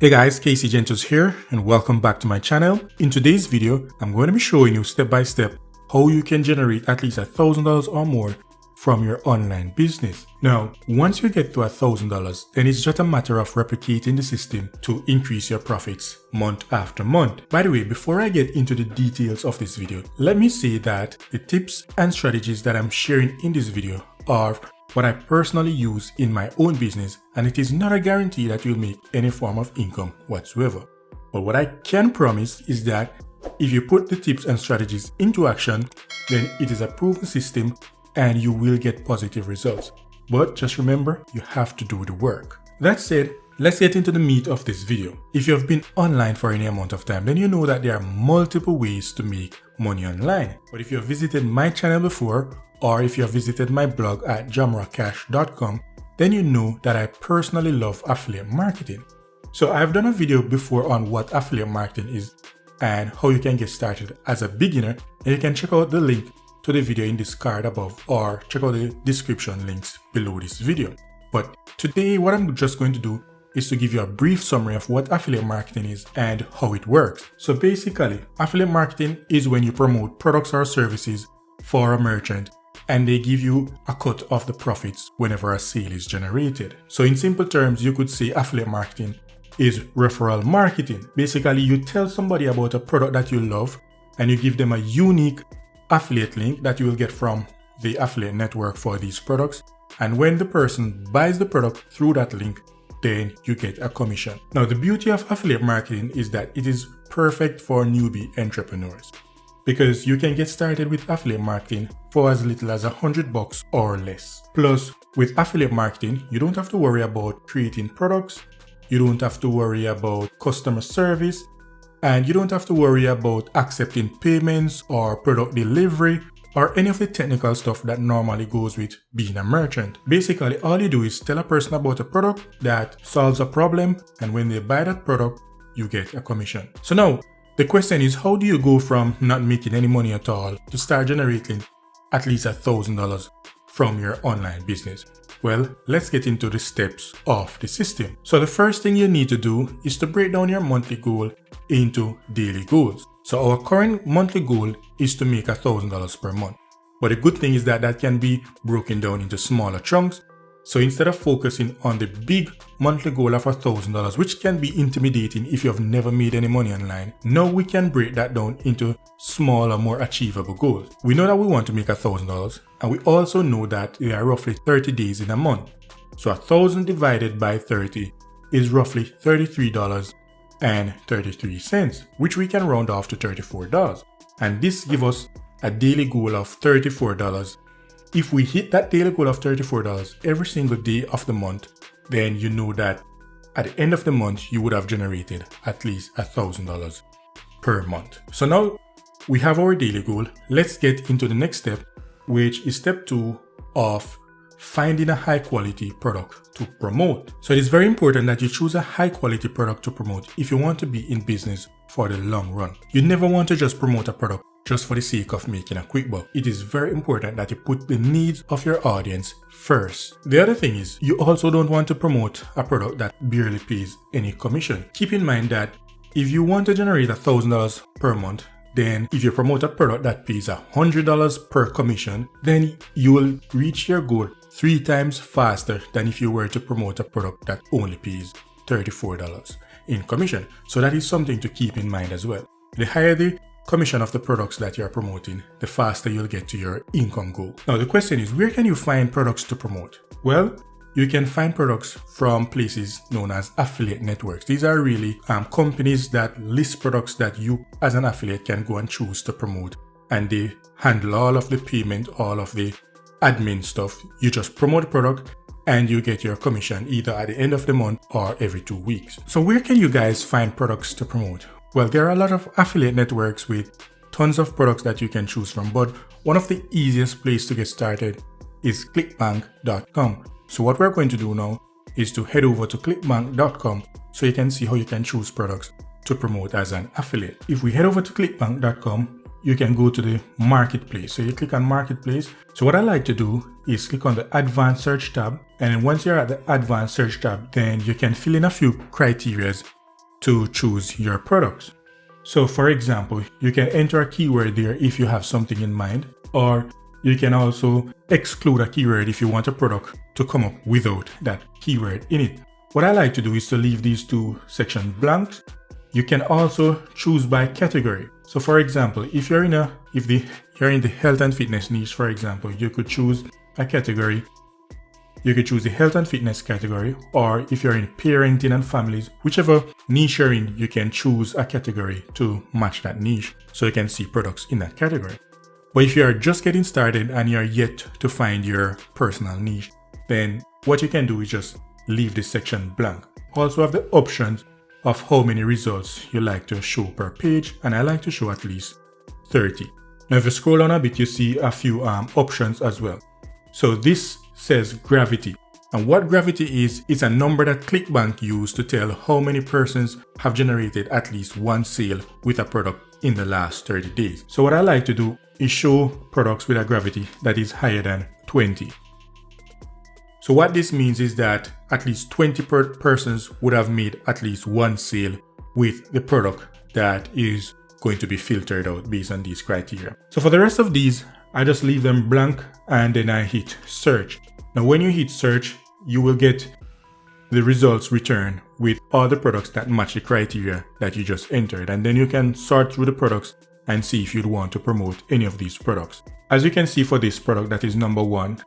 Hey guys, 𝗙𝗁𝗵𝗲 here and welcome back to my channel. In today's video, I'm going to be showing you step by step how you can generate at least $1,000 or more from your online business. Now, once you get to $1,000, then it's just a matter of replicating the system to increase your profits month after month. By the way, before I get into the details of this video, let me say that the tips and strategies that I'm sharing in this video are what I personally use in my own business, and it is not a guarantee that you'll make any form of income whatsoever. But what I can promise is that if you put the tips and strategies into action, then it is a proven system and you will get positive results. But just remember, you have to do the work. That said, let's get into the meat of this video. If you have been online for any amount of time, then you know that there are multiple ways to make money online. But if you have visited my channel before, or if you have visited my blog at 𝗷𝗓𝗏𝗏𝗏, then you know that I personally love affiliate marketing. So I've done a video before on what affiliate marketing is and how you can get started as a beginner, and you can check out the link to the video in this card above or check out the description links below this video. But today what I'm just going to do is to give you a brief summary of what affiliate marketing is and how it works. So basically, affiliate marketing is when you promote products or services for a merchant and they give you a cut of the profits whenever a sale is generated. So in simple terms, you could say affiliate marketing is referral marketing. Basically, you tell somebody about a product that you love and you give them a unique affiliate link that you will get from the affiliate network for these products. And when the person buys the product through that link, then you get a commission. Now, the beauty of affiliate marketing is that it is perfect for newbie entrepreneurs, because you can get started with affiliate marketing for as little as $100 or less. Plus, with affiliate marketing, you don't have to worry about creating products, you don't have to worry about customer service, and you don't have to worry about accepting payments or product delivery or any of the technical stuff that normally goes with being a merchant. Basically, all you do is tell a person about a product that solves a problem, and when they buy that product, you get a commission. So now, the question is, how do you go from not making any money at all to start generating at least $1,000 from your online business? Well, let's get into the steps of the system. So the first thing you need to do is to break down your monthly goal into daily goals. So our current monthly goal is to make $1,000 per month. But the good thing is that that can be broken down into smaller chunks. So instead of focusing on the big monthly goal of $1,000, which can be intimidating if you have never made any money online, now we can break that down into smaller, more achievable goals. We know that we want to make $1,000, and we also know that there are roughly 30 days in a month. So 1,000 divided by 30 is roughly $33.33, which we can round off to $34. And this gives us a daily goal of $34. If we hit that daily goal of $34 every single day of the month, then you know that at the end of the month, you would have generated at least $1,000 per month. So now we have our daily goal. Let's get into the next step, which is step 2 of finding a high quality product to promote. So it is very important that you choose a high quality product to promote if you want to be in business for the long run. You never want to just promote a product just for the sake of making a quick buck. It is very important that you put the needs of your audience first. The other thing is, you also don't want to promote a product that barely pays any commission. Keep in mind that if you want to generate $1,000 per month, then if you promote a product that pays $100 per commission, then you will reach your goal 3 times faster than if you were to promote a product that only pays $34 in commission. So that is something to keep in mind as well. The higher the commission of the products that you're promoting, the faster you'll get to your income goal. Now the question is, where can you find products to promote? Well, you can find products from places known as affiliate networks. These are really companies that list products that you as an affiliate can go and choose to promote, and they handle all of the payment, all of the admin stuff. You just promote the product and you get your commission either at the end of the month or every 2 weeks. So where can you guys find products to promote? Well, there are a lot of affiliate networks with tons of products that you can choose from, but one of the easiest places to get started is clickbank.com. So what we're going to do now is to head over to clickbank.com so you can see how you can choose products to promote as an affiliate. If we head over to clickbank.com, you can go to the marketplace. So you click on marketplace. So what I like to do is click on the advanced search tab, and then once you're at the advanced search tab, then you can fill in a few criteria to choose your products. So for example, you can enter a keyword there if you have something in mind, or you can also exclude a keyword if you want a product to come up without that keyword in it. What I like to do is to leave these two sections blank. You can also choose by category. So for example, if you're in the health and fitness niche, for example, you could choose a category. You could choose the health and fitness category, or if you're in parenting and families, whichever niche you're in, you can choose a category to match that niche so you can see products in that category. But if you're just getting started and you're yet to find your personal niche, then what you can do is just leave this section blank. Also have the options of how many results you like to show per page, and I like to show at least 30. Now if you scroll down a bit, you see a few options as well. So this says gravity, and what gravity is, it's a number that ClickBank use to tell how many persons have generated at least one sale with a product in the last 30 days. So what I like to do is show products with a gravity that is higher than 20. So what this means is that at least 20 persons would have made at least one sale with the product that is going to be filtered out based on these criteria. So for the rest of these, I just leave them blank and then I hit search. Now when you hit search, you will get the results returned with all the products that match the criteria that you just entered, and then you can sort through the products and see if you'd want to promote any of these products. As you can see for this product that is number 1,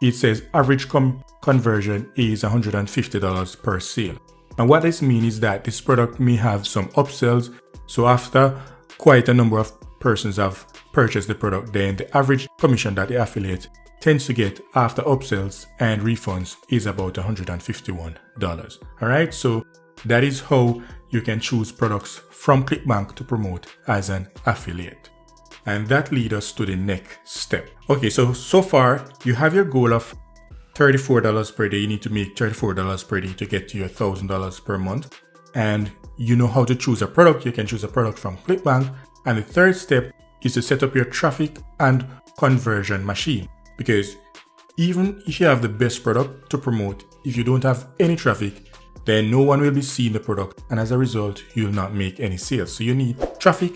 it says average conversion is $150 per sale. And what this means is that this product may have some upsells. So after quite a number of persons have purchased the product, then the average commission that the affiliate tends to get after upsells and refunds is about $151. Alright, so that is how you can choose products from ClickBank to promote as an affiliate. And that leads us to the next step. Okay, so far you have your goal of $34 per day. You need to make $34 per day to get to your $1,000 per month. And you know how to choose a product. You can choose a product from ClickBank. And the third step is to set up your traffic and conversion machine. Because even if you have the best product to promote, if you don't have any traffic, then no one will be seeing the product. And as a result, you'll not make any sales. So you need traffic,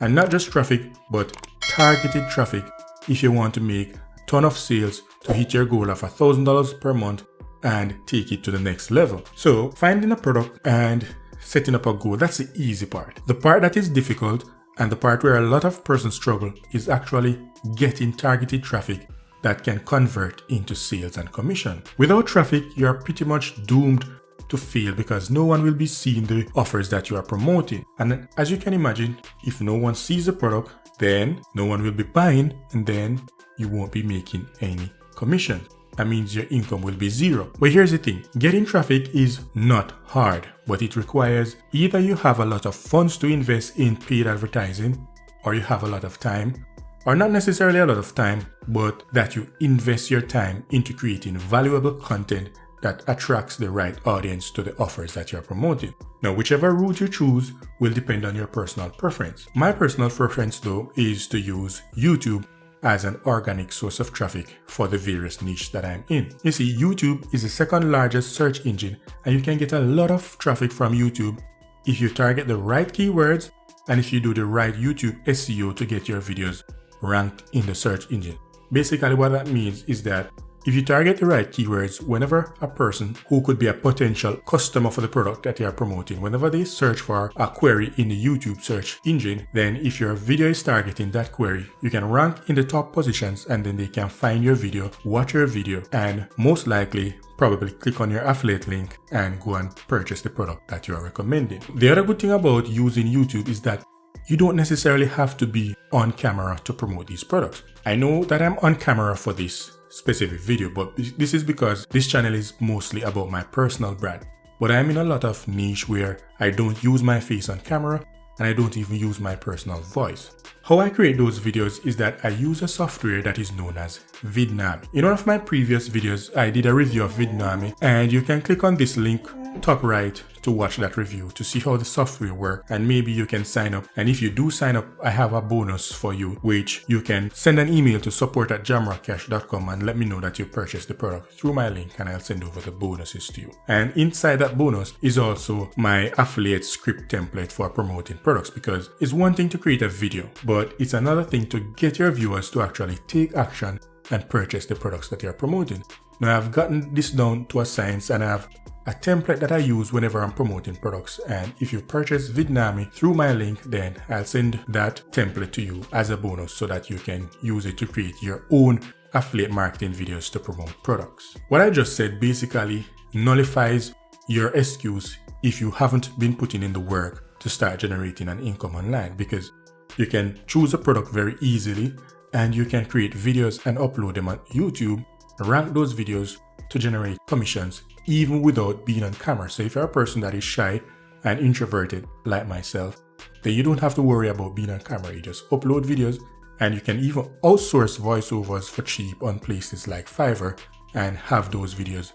and not just traffic, but targeted traffic if you want to make a ton of sales to hit your goal of $1,000 per month and take it to the next level. So finding a product and setting up a goal, that's the easy part. The part that is difficult and the part where a lot of persons struggle is actually getting targeted traffic that can convert into sales and commission. Without traffic, you are pretty much doomed to fail because no one will be seeing the offers that you are promoting. And as you can imagine, if no one sees the product, then no one will be buying, and then you won't be making any commission. That means your income will be zero. But here's the thing, getting traffic is not hard, but it requires either you have a lot of funds to invest in paid advertising, or you have a lot of time, or not necessarily a lot of time, but that you invest your time into creating valuable content that attracts the right audience to the offers that you're promoting. Now, whichever route you choose will depend on your personal preference. My personal preference though is to use YouTube as an organic source of traffic for the various niche that I'm in. You see, YouTube is the second largest search engine, and you can get a lot of traffic from YouTube if you target the right keywords and if you do the right YouTube SEO to get your videos ranked in the search engine. Basically what that means is that if you target the right keywords, whenever a person who could be a potential customer for the product that you are promoting, whenever they search for a query in the YouTube search engine, then if your video is targeting that query, you can rank in the top positions, and then they can find your video, watch your video, and most likely probably click on your affiliate link and go and purchase the product that you are recommending. The other good thing about using YouTube is that you don't necessarily have to be on camera to promote these products. I know that I'm on camera for this specific video, but this is because this channel is mostly about my personal brand. But I'm in a lot of niche where I don't use my face on camera and I don't even use my personal voice. How I create those videos is that I use a software that is known as Vidnami. In one of my previous videos, I did a review of Vidnami, and you can click on this link top right to watch that review to see how the software works, and maybe you can sign up. And if you do sign up, I have a bonus for you, which you can send an email to support@jdamrockcash.com and let me know that you purchased the product through my link, and I'll send over the bonuses to you. And inside that bonus is also my affiliate script template for promoting products, because it's one thing to create a video, but it's another thing to get your viewers to actually take action and purchase the products that you're promoting. Now, I've gotten this down to a science, and I have a template that I use whenever I'm promoting products, and if you purchase Vidnami through my link, then I'll send that template to you as a bonus so that you can use it to create your own affiliate marketing videos to promote products. What I just said basically nullifies your excuse if you haven't been putting in the work to start generating an income online, because you can choose a product very easily and you can create videos and upload them on YouTube, rank those videos to generate commissions even without being on camera. So if you're a person that is shy and introverted like myself, then you don't have to worry about being on camera. You just upload videos, and you can even outsource voiceovers for cheap on places like Fiverr and have those videos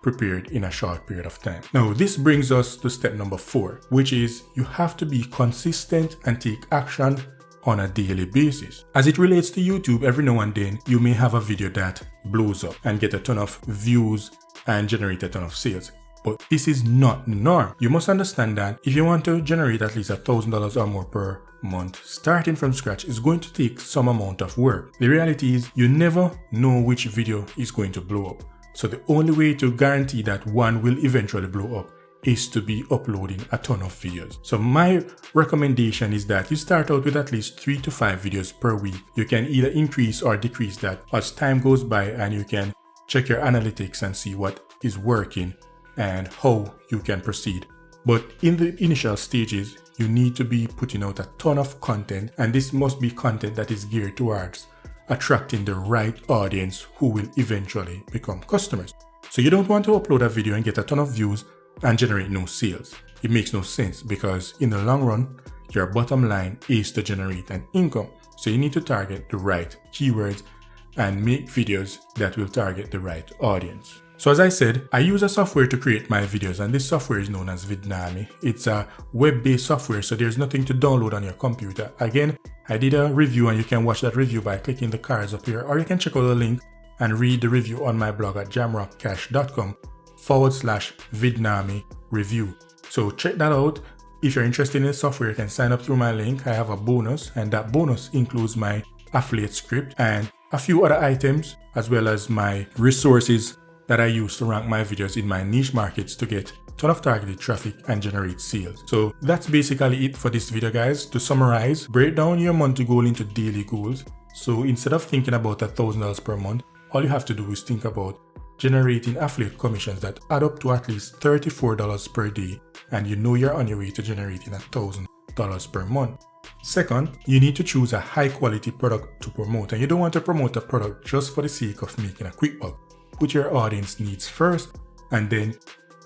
prepared in a short period of time. Now, this brings us to step number 4, which is you have to be consistent and take action on a daily basis. As it relates to YouTube, every now and then you may have a video that blows up and get a ton of views and generate a ton of sales. But this is not the norm. You must understand that if you want to generate at least $1,000 or more per month, starting from scratch is going to take some amount of work. The reality is you never know which video is going to blow up. So the only way to guarantee that one will eventually blow up is to be uploading a ton of videos. So my recommendation is that you start out with at least 3 to 5 videos per week. You can either increase or decrease that as time goes by, and you can check your analytics and see what is working and how you can proceed. But in the initial stages, you need to be putting out a ton of content, and this must be content that is geared towards attracting the right audience who will eventually become customers. So you don't want to upload a video and get a ton of views and generate no sales. It makes no sense, because in the long run, your bottom line is to generate an income. So you need to target the right keywords and make videos that will target the right audience. So as I said, I use a software to create my videos, and this software is known as Vidnami. It's a web-based software, so there's nothing to download on your computer. Again, I did a review, and you can watch that review by clicking the cards up here, or you can check out the link and read the review on my blog at jdamrockcash.com/Vidnami review. So check that out. If you're interested in the software, you can sign up through my link. I have a bonus, and that bonus includes my affiliate script and a few other items, as well as my resources that I use to rank my videos in my niche markets to get a ton of targeted traffic and generate sales. So that's basically it for this video, guys. To summarize, break down your monthly goal into daily goals. So instead of thinking about $1,000 per month, all you have to do is think about generating affiliate commissions that add up to at least $34 per day, and you know you're on your way to generating $1,000 per month. Second, you need to choose a high quality product to promote, and you don't want to promote a product just for the sake of making a quick buck. Put your audience needs first, and then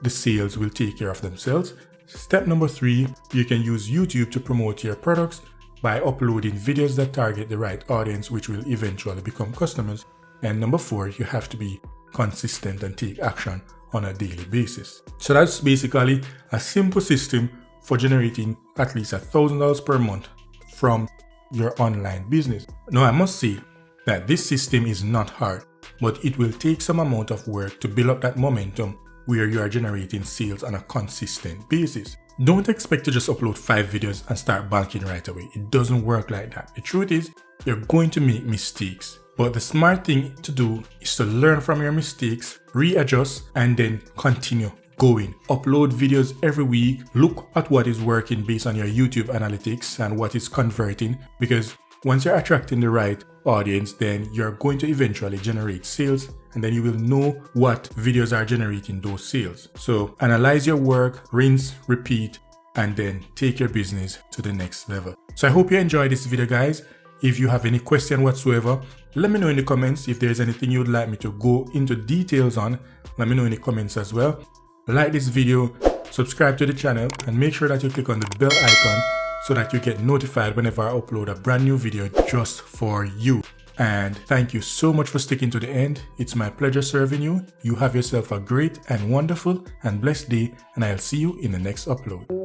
the sales will take care of themselves. Step number 3, you can use YouTube to promote your products by uploading videos that target the right audience, which will eventually become customers. And number 4, you have to be consistent and take action on a daily basis. So that's basically a simple system for generating at least $1,000 per month from your online business. Now, I must say that this system is not hard, but it will take some amount of work to build up that momentum where you are generating sales on a consistent basis. Don't expect to just upload 5 videos and start banking right away. It doesn't work like that. The truth is, you're going to make mistakes. But the smart thing to do is to learn from your mistakes, readjust, and then continue going. Upload videos every week. Look at what is working based on your YouTube analytics and what is converting, because once you're attracting the right audience, then you're going to eventually generate sales, and then you will know what videos are generating those sales. So analyze your work, rinse, repeat, and then take your business to the next level. So I hope you enjoyed this video, guys. If you have any question whatsoever, let me know in the comments. If there's anything you'd like me to go into details on, let me know in the comments as well. Like this video, subscribe to the channel, and make sure that you click on the bell icon so that you get notified whenever I upload a brand new video just for you. And thank you so much for sticking to the end. It's my pleasure serving you. You have yourself a great and wonderful and blessed day, and I'll see you in the next upload.